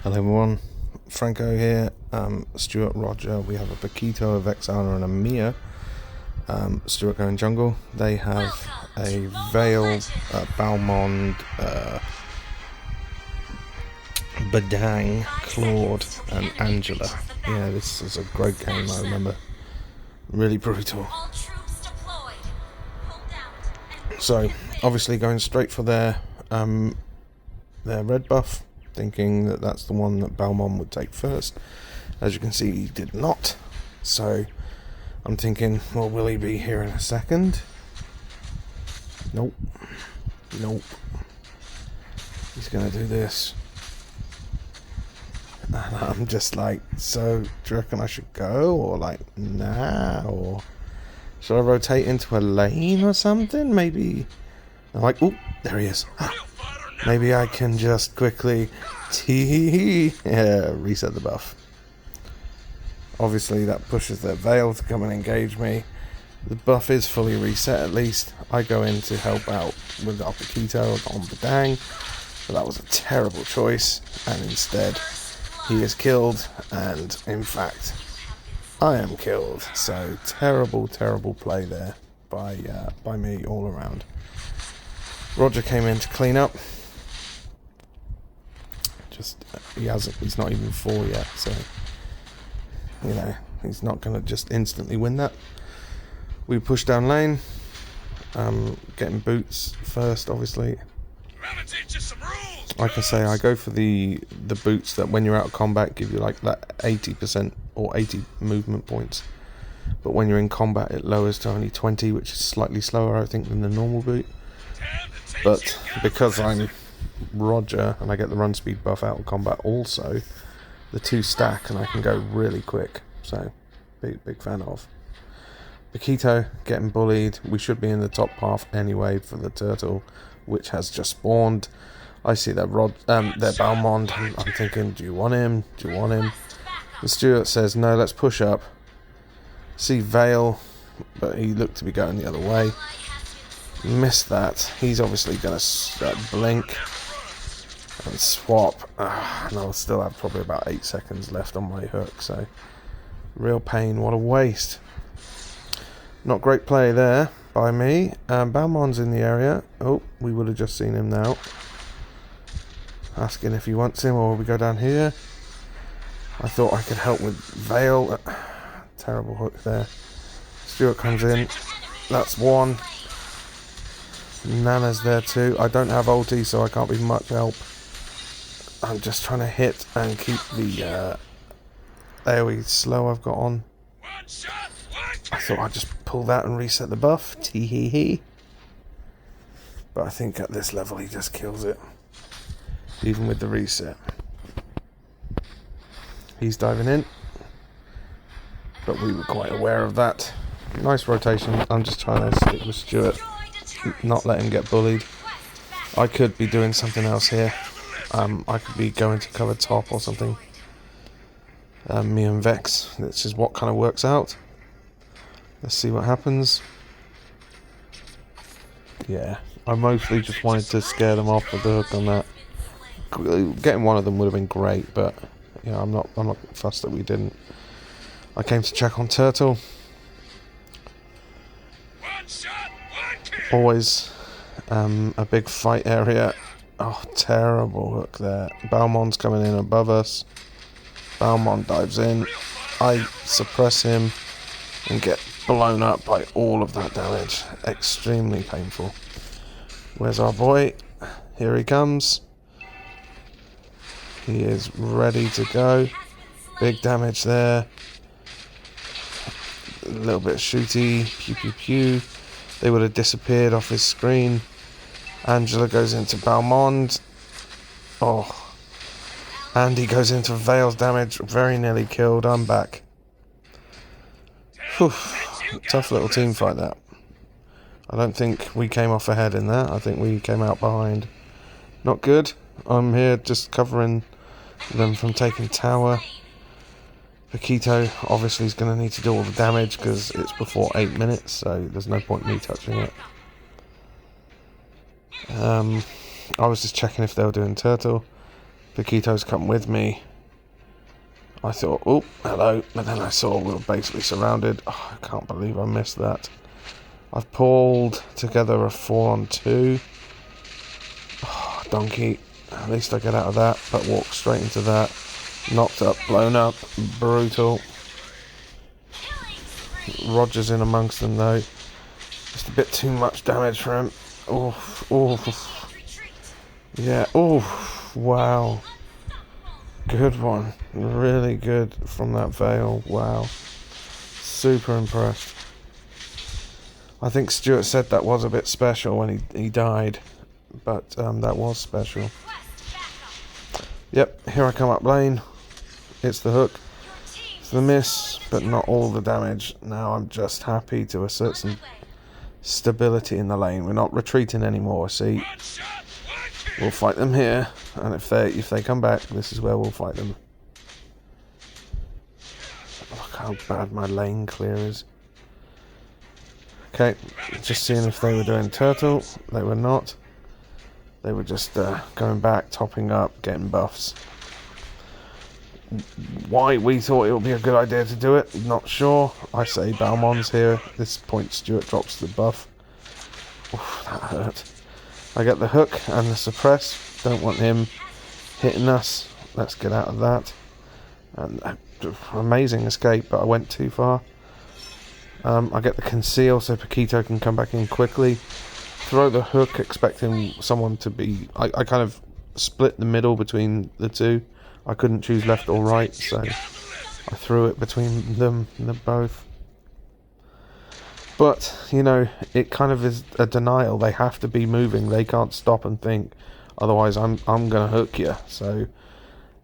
Hello everyone, Franco here, Stuart, Roger, we have a Paquito, a Vexana and a Mia. Stuart going jungle. They have a Vale, Balmond, Badang, Claude and Angela. Yeah, this is a great game, I remember. Really brutal. So, obviously going straight for their red buff, thinking that that's the one that Balmond would take first. As you can see, he did not. So, I'm thinking, well, will he be here in a second? Nope. Nope. He's going to do this. And I'm just like, so, do you reckon I should go? Or like, nah? Or should I rotate into a lane or something? Maybe. I'm like, oh, there he is. Maybe I can just quickly reset the buff. Obviously that pushes their Veil to come and engage me. The buff is fully reset at least. I go in to help out with our Paquito on Badang, but that was a terrible choice, and instead he is killed, and in fact I am killed. So terrible Play there by me all around. Roger came in to clean up. He's not even 4 yet, so you know he's not going to just instantly win that. We push down lane, getting boots first, obviously. Like I say, I go for the boots that when you're out of combat give you like that 80% or 80 movement points, but when you're in combat it lowers to only 20, which is slightly slower I think than the normal boot. But because I'm Roger and I get the run speed buff out of combat also, the two stack and I can go really quick, so big fan of. Paquito getting bullied. We should be in the top half anyway for the turtle, which has just spawned. I see their Balmond. I'm thinking, do you want him? And Stuart says no, let's push up. See Vale, but he looked to be going the other way. Missed that. He's obviously going to blink and swap, and I'll still have probably about 8 seconds left on my hook, so real pain. What a waste. Not great play there by me. Balmond's in the area. Oh, we would have just seen him now. Asking if he wants him, or we go down here. I thought I could help with Vale. Terrible hook there. Stuart comes in. That's one. Nana's there too. I don't have ulti, so I can't be much help. I'm just trying to hit and keep the AoE slow I've got on. I thought I'd just pull that and reset the buff. Tee-hee-hee. But I think at this level he just kills it, even with the reset. He's diving in, but we were quite aware of that. Nice rotation. I'm just trying to stick with Stuart, not let him get bullied. I could be doing something else here. I could be going to cover top or something. Me and Vex. This is what kind of works out. Let's see what happens. Yeah, I mostly just wanted to scare them off with the hook on that. Getting one of them would have been great, but you know, I'm not fussed that we didn't. I came to check on Turtle. Always a big fight area. Oh, terrible hook there. Balmond's coming in above us. Balmond dives in. I suppress him and get blown up by all of that damage. Extremely painful. Where's our boy? Here he comes. He is ready to go. Big damage there. A little bit of shooty. Pew pew pew. They would have disappeared off his screen. Angela goes into Balmond. Oh. And he goes into Vale's damage. Very nearly killed. I'm back. Whew. Tough little team fight that. I don't think we came off ahead in that. I think we came out behind. Not good. I'm here just covering them from taking tower. Paquito obviously is going to need to do all the damage because it's before 8 minutes, so there's no point me touching it. I was just checking if they were doing turtle. Paquito's come with me. I thought, oh, hello, but then I saw we were basically surrounded. Oh, I can't believe I missed that. I've pulled together a 4-on-2. Oh, donkey. At least I get out of that, but walk straight into that. Knocked up, blown up, brutal. Roger's in amongst them though. Just a bit too much damage for him. Oh, yeah, oh, wow. Good one. Really good from that Veil. Wow. Super impressed. I think Stuart said that was a bit special when he died. But that was special. Yep, here I come up lane. It's the hook. It's the miss, but not all the damage. Now I'm just happy to assert some stability in the lane. We're not retreating anymore, see? We'll fight them here, and if they come back, this is where we'll fight them. Look how bad my lane clear is. Okay, just seeing if they were doing turtle. They were not. They were just going back, topping up, getting buffs. Why we thought it would be a good idea to do it, not sure. I say Balmon's here. At this point, Stuart drops the buff. Oof, that hurt. I get the hook and the suppress. Don't want him hitting us. Let's get out of that. And amazing escape, but I went too far. I get the conceal so Paquito can come back in quickly. Throw the hook, expecting someone to be... I kind of split the middle between the two. I couldn't choose left or right, so I threw it between them both. But, you know, it kind of is a denial. They have to be moving. They can't stop and think. Otherwise, I'm going to hook you. So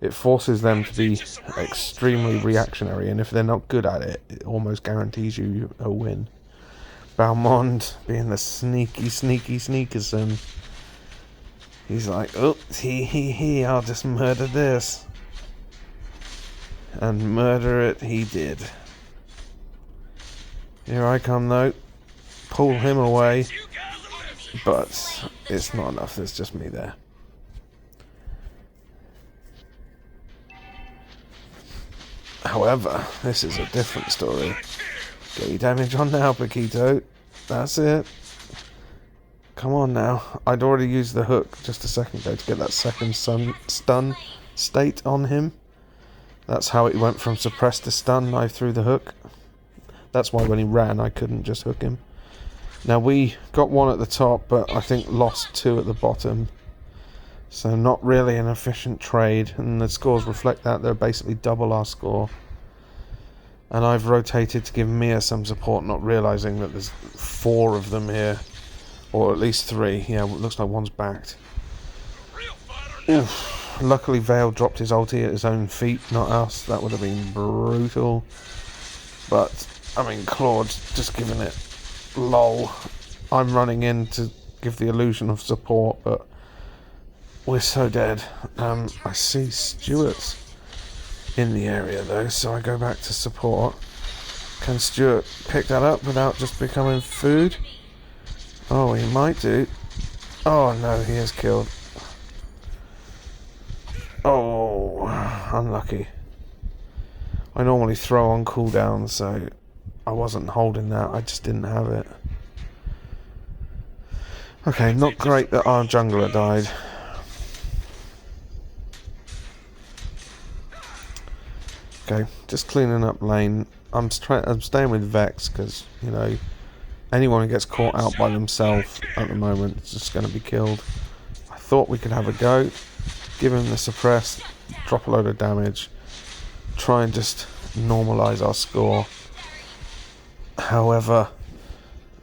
it forces them to be extremely reactionary. And if they're not good at it, it almost guarantees you a win. Balmond being the sneakerson. He's like, oh, I'll just murder this. And murder it he did. Here I come though. Pull him away. But it's not enough, there's just me there. However, this is a different story. Get your damage on now, Paquito. That's it. Come on now. I'd already used the hook just a second ago to get that second stun state on him. That's how it went from suppress to stun. I threw the hook. That's why when he ran I couldn't just hook him. Now we got one at the top, but I think lost two at the bottom. So not really an efficient trade, and the scores reflect that. They're basically double our score. And I've rotated to give Mia some support, not realising that there's 4 of them here. Or at least 3. Yeah, it looks like one's backed. Oof. Luckily Vale dropped his ulti at his own feet, not us. That would have been brutal. But, I mean, Claude's just giving it lol. I'm running in to give the illusion of support, but we're so dead. I see Stuart's in the area though, so I go back to support. Can Stuart pick that up without just becoming food? Oh, he might do. Oh no, he is killed. Oh, unlucky. I normally throw on cooldown, so I wasn't holding that, I just didn't have it. Okay, not great that our jungler died. Okay, just cleaning up lane. I'm staying with Vex because, you know, anyone who gets caught out by themselves at the moment is just going to be killed. I thought we could have a go, give him the suppress, drop a load of damage, try and just normalise our score. However,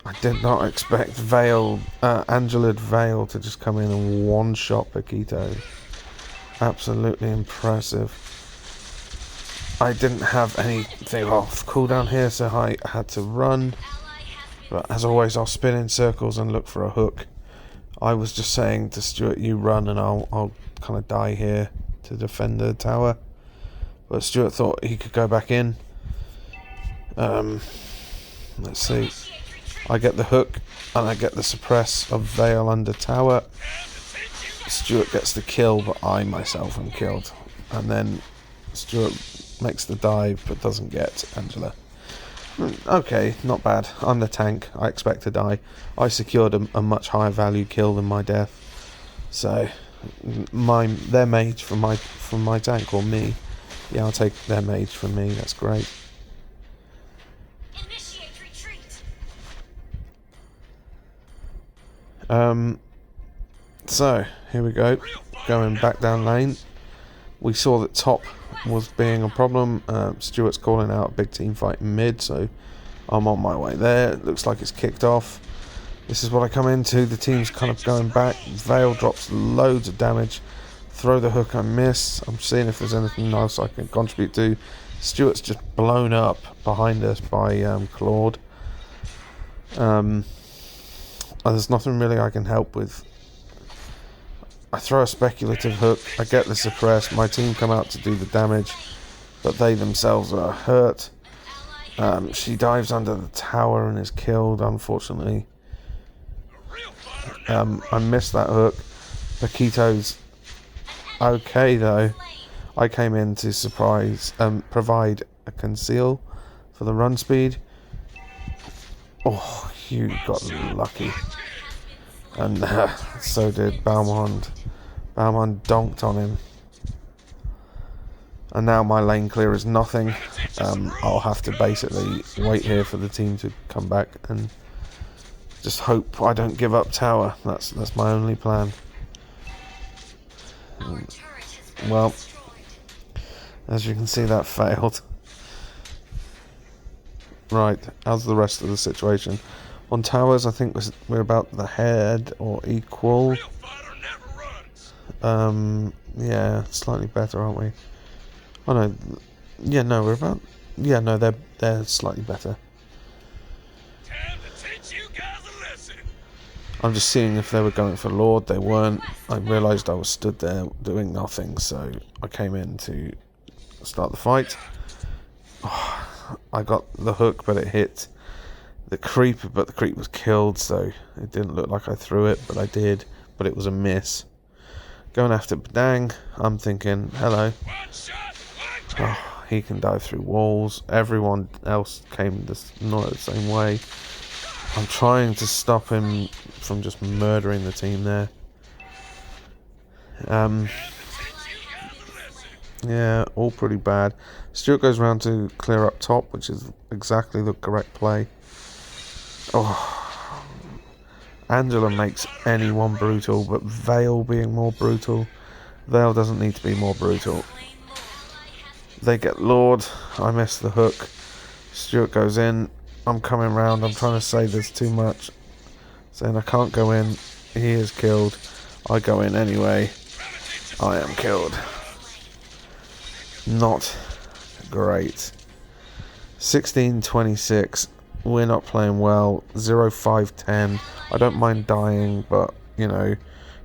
I did not expect Angelid Vale to just come in and one-shot Paquito. Absolutely impressive. I didn't have anything off cooldown here, so I had to run. But as always, I'll spin in circles and look for a hook. I was just saying to Stuart, you run and I'll kind of die here to defend the tower. But Stuart thought he could go back in. Let's see. I get the hook and I get the suppress of Vale under tower. Stuart gets the kill, but I myself am killed. And then Stuart makes the dive, but doesn't get Angela. Okay, not bad. I'm the tank. I expect to die. I secured a much higher value kill than my death. So, their mage from my tank, or me. Yeah, I'll take their mage from me. That's great. Initiate retreat. So here we go. Going back down lane. We saw that top was being a problem. Stuart's calling out a big team fight in mid, so I'm on my way there. It looks like it's kicked off. This is what I come into. The team's kind of going back. Vale drops loads of damage. Throw the hook, I miss. I'm seeing if there's anything else I can contribute to. Stuart's just blown up behind us by Claude. There's nothing really I can help with. I throw a speculative hook, I get the suppress, my team come out to do the damage, but they themselves are hurt. She dives under the tower and is killed, unfortunately. I missed that hook. Paquito's okay though. I came in to provide a conceal for the run speed. Oh, you got lucky. And so did Balmond. Balmond donked on him. And now my lane clear is nothing. I'll have to basically wait here for the team to come back and just hope I don't give up tower. That's my only plan. Well, as you can see, that failed. Right, how's the rest of the situation? On towers, I think we're about the head or equal. Yeah, slightly better, aren't we? Oh no, yeah, no, we're about. Yeah, no, they're slightly better. I'm just seeing if they were going for Lord. They weren't. I realised I was stood there doing nothing, so I came in to start the fight. Oh, I got the hook, but it hit the creep, but the creep was killed, so it didn't look like I threw it, but I did, but it was a miss. Going after Badang, I'm thinking, hello. Oh, he can dive through walls. Everyone else came not the same way. I'm trying to stop him from just murdering the team there. Yeah, all pretty bad. Stuart goes round to clear up top, which is exactly the correct play. Oh, Angela makes anyone brutal, but Vale being more brutal. Vale doesn't need to be more brutal. They get Lord. I miss the hook. Stuart goes in. I'm coming round. I'm trying to say there's too much. Saying I can't go in. He is killed. I go in anyway. I am killed. Not great. 16-26. We're not playing well. 0-5-10. I don't mind dying, but, you know,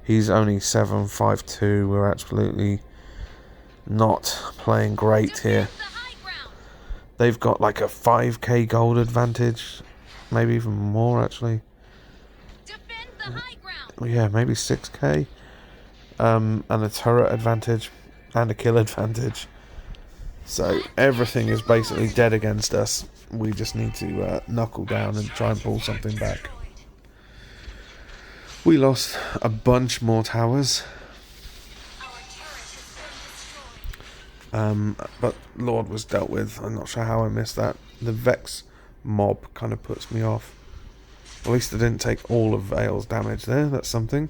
he's only 7-5-2. We're absolutely not playing great here. They've got like a 5k gold advantage. Maybe even more, actually. Yeah, maybe 6k. And a turret advantage. And a kill advantage. So everything is basically dead against us. We just need to knuckle down and try and pull something back. We lost a bunch more towers. But Lord was dealt with. I'm not sure how I missed that. The Vex mob kind of puts me off. At least I didn't take all of Vale's damage there. That's something.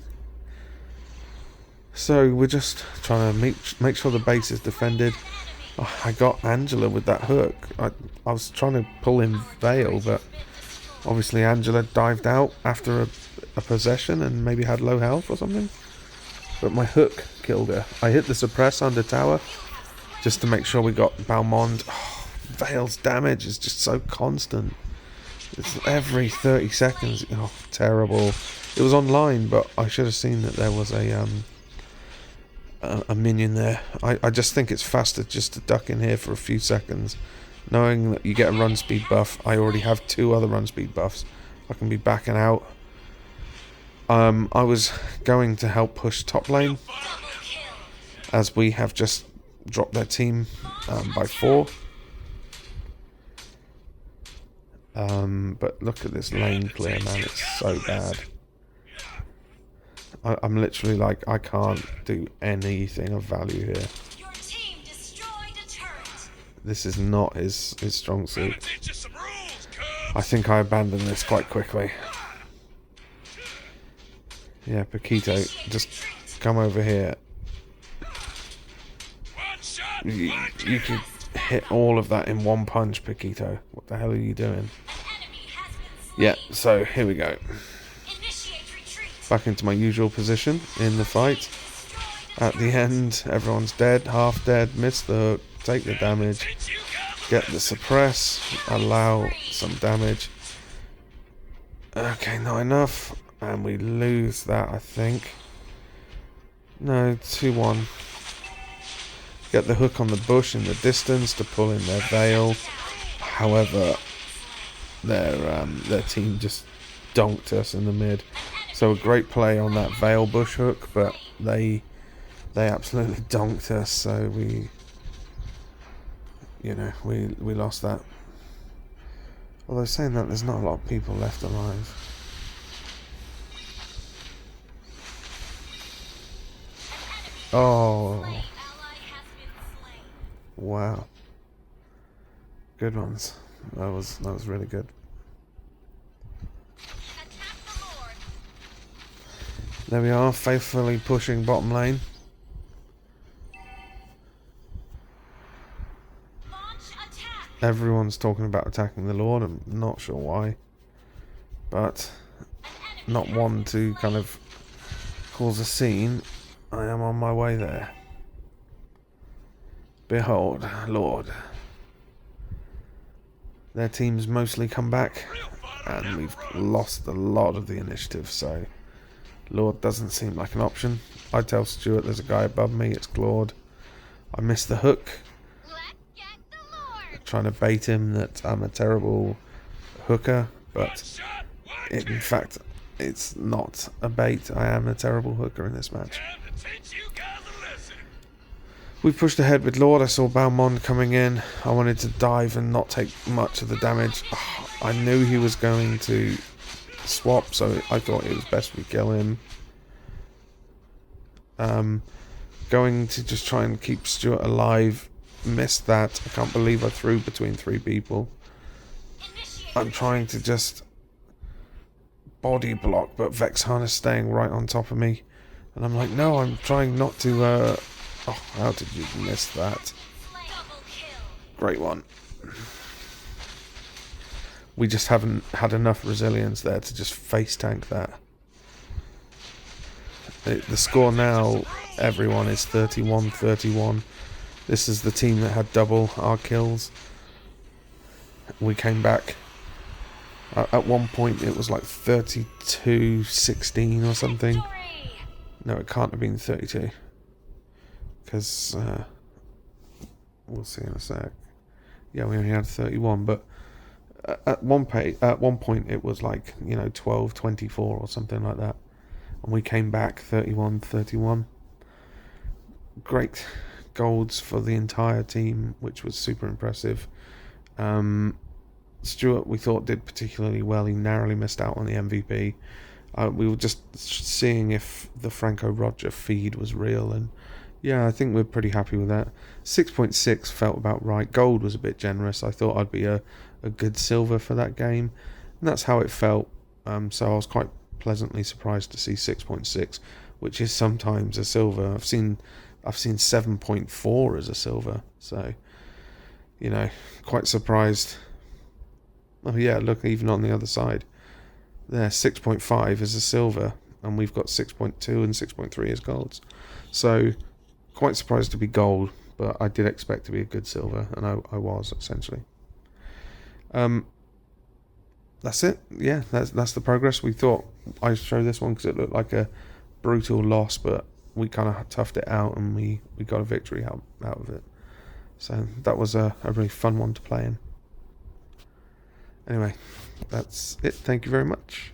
So we're just trying to make sure the base is defended. Oh, I got Angela with that hook. I was trying to pull in Vale, but obviously Angela dived out after a possession and maybe had low health or something. But my hook killed her. I hit the suppress under tower just to make sure we got Balmond. Oh, Vale's damage is just so constant. It's every 30 seconds. Oh, terrible. It was online, but I should have seen that there was a minion there. I just think it's faster just to duck in here for a few seconds. Knowing that you get a run speed buff, I already have 2 other run speed buffs. I can be backing out. I was going to help push top lane, as we have just dropped their team by 4. But look at this lane clear, man. It's so bad. I'm literally like, I can't do anything of value here. This is not his strong suit. I think I abandoned this quite quickly. Yeah, Paquito, just come over here. You could hit all of that in one punch, Paquito. What the hell are you doing? Yeah, so here we go. Back into my usual position in the fight. At the end, everyone's dead, half dead, miss the hook, take the damage, get the suppress, allow some damage. Okay, not enough. And we lose that, I think. No, 2-1. Get the hook on the bush in the distance to pull in their veil. However, their team just donked us in the mid. So a great play on that veil bush hook, but they absolutely donked us. So we lost that. Although saying that, there's not a lot of people left alive. Oh, wow, good ones. That was really good. There we are, faithfully pushing bottom lane. Everyone's talking about attacking the Lord. I'm not sure why, but not one to kind of cause a scene. I am on my way there. Behold, Lord. Their team's mostly come back, and we've lost a lot of the initiative, so Lord doesn't seem like an option. I tell Stuart there's a guy above me, it's Claude. I missed the hook. Trying to bait him that I'm a terrible hooker, but in fact, it's not a bait. I am a terrible hooker in this match. We pushed ahead with Lord. I saw Balmond coming in. I wanted to dive and not take much of the damage. I knew he was going to swap, so I thought it was best we kill him. Going to just try and keep Stuart alive. Missed that. I can't believe I threw between 3 people. I'm trying to just body block, but Vexhan is staying right on top of me. And I'm like, no, I'm trying not to... Oh, how did you miss that? Great one. We just haven't had enough resilience there to just face tank that. The score now, everyone, is 31-31. This is the team that had double our kills. We came back. At one point it was like 32-16 or something. No, it can't have been 32. Because we'll see in a sec. Yeah, we only had 31, but at one point it was like 12-24 or something like that, and we came back 31-31. Great golds for the entire team, which was super impressive. Stuart, we thought, did particularly well. He narrowly missed out on the MVP. We were just seeing if the Franco Roger feed was real, and yeah, I think we're pretty happy with that. 6.6 felt about right. Gold was a bit generous. I thought I'd be a good silver for that game, and that's how it felt. So I was quite pleasantly surprised to see 6.6, which is sometimes a silver. I've seen 7.4 as a silver, so quite surprised. Oh yeah, look, even on the other side there, 6.5 is a silver, and we've got 6.2 and 6.3 as golds. So quite surprised to be gold, but I did expect to be a good silver, and I was, essentially. That's it. Yeah, that's the progress. We thought I'd show this one because it looked like a brutal loss, but we kind of toughed it out, and we got a victory out of it. So that was a really fun one to play in. Anyway, that's it. Thank you very much.